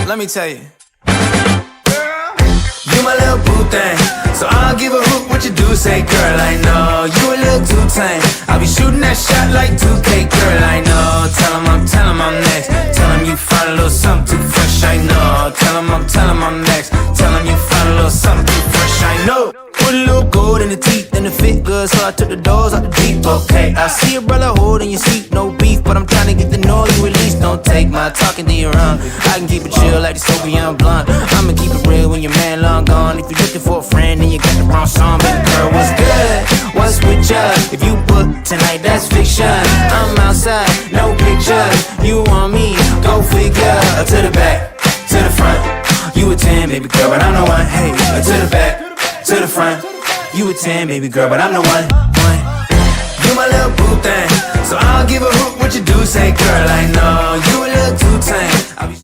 Let me tell you. You my little boo thing, so I'll give a hoot what you do. Say, girl, I know you a little too tame. I'll be shooting that shot like 2K, girl, I know. Tell him I'm next. Tell him you find a little something too fresh, I know. Tell him I'm next. Tell him you find a little something too fresh, I know. Put a little gold in the teeth and it fit good, so I took the doors out the Jeep. Okay, I see a brother holding your seat, no beef, but I'm trying to get the noise you release. Don't take my talking to your own. I can keep it chill like the Soviet blunt. I'ma keep it real when your man long gone. If you're looking for a friend and you got the wrong song, baby girl, what's good? What's with ya? If you book tonight, that's fiction. I'm outside, no pictures. You want me? Go figure. To the back, to the front. You a 10, baby girl, but I'm the one. Hey, to the back, to the front. You a 10, baby girl, but I'm the one. You my little boo thing, so I'll give a hoot what you do. Say, girl, I know you a little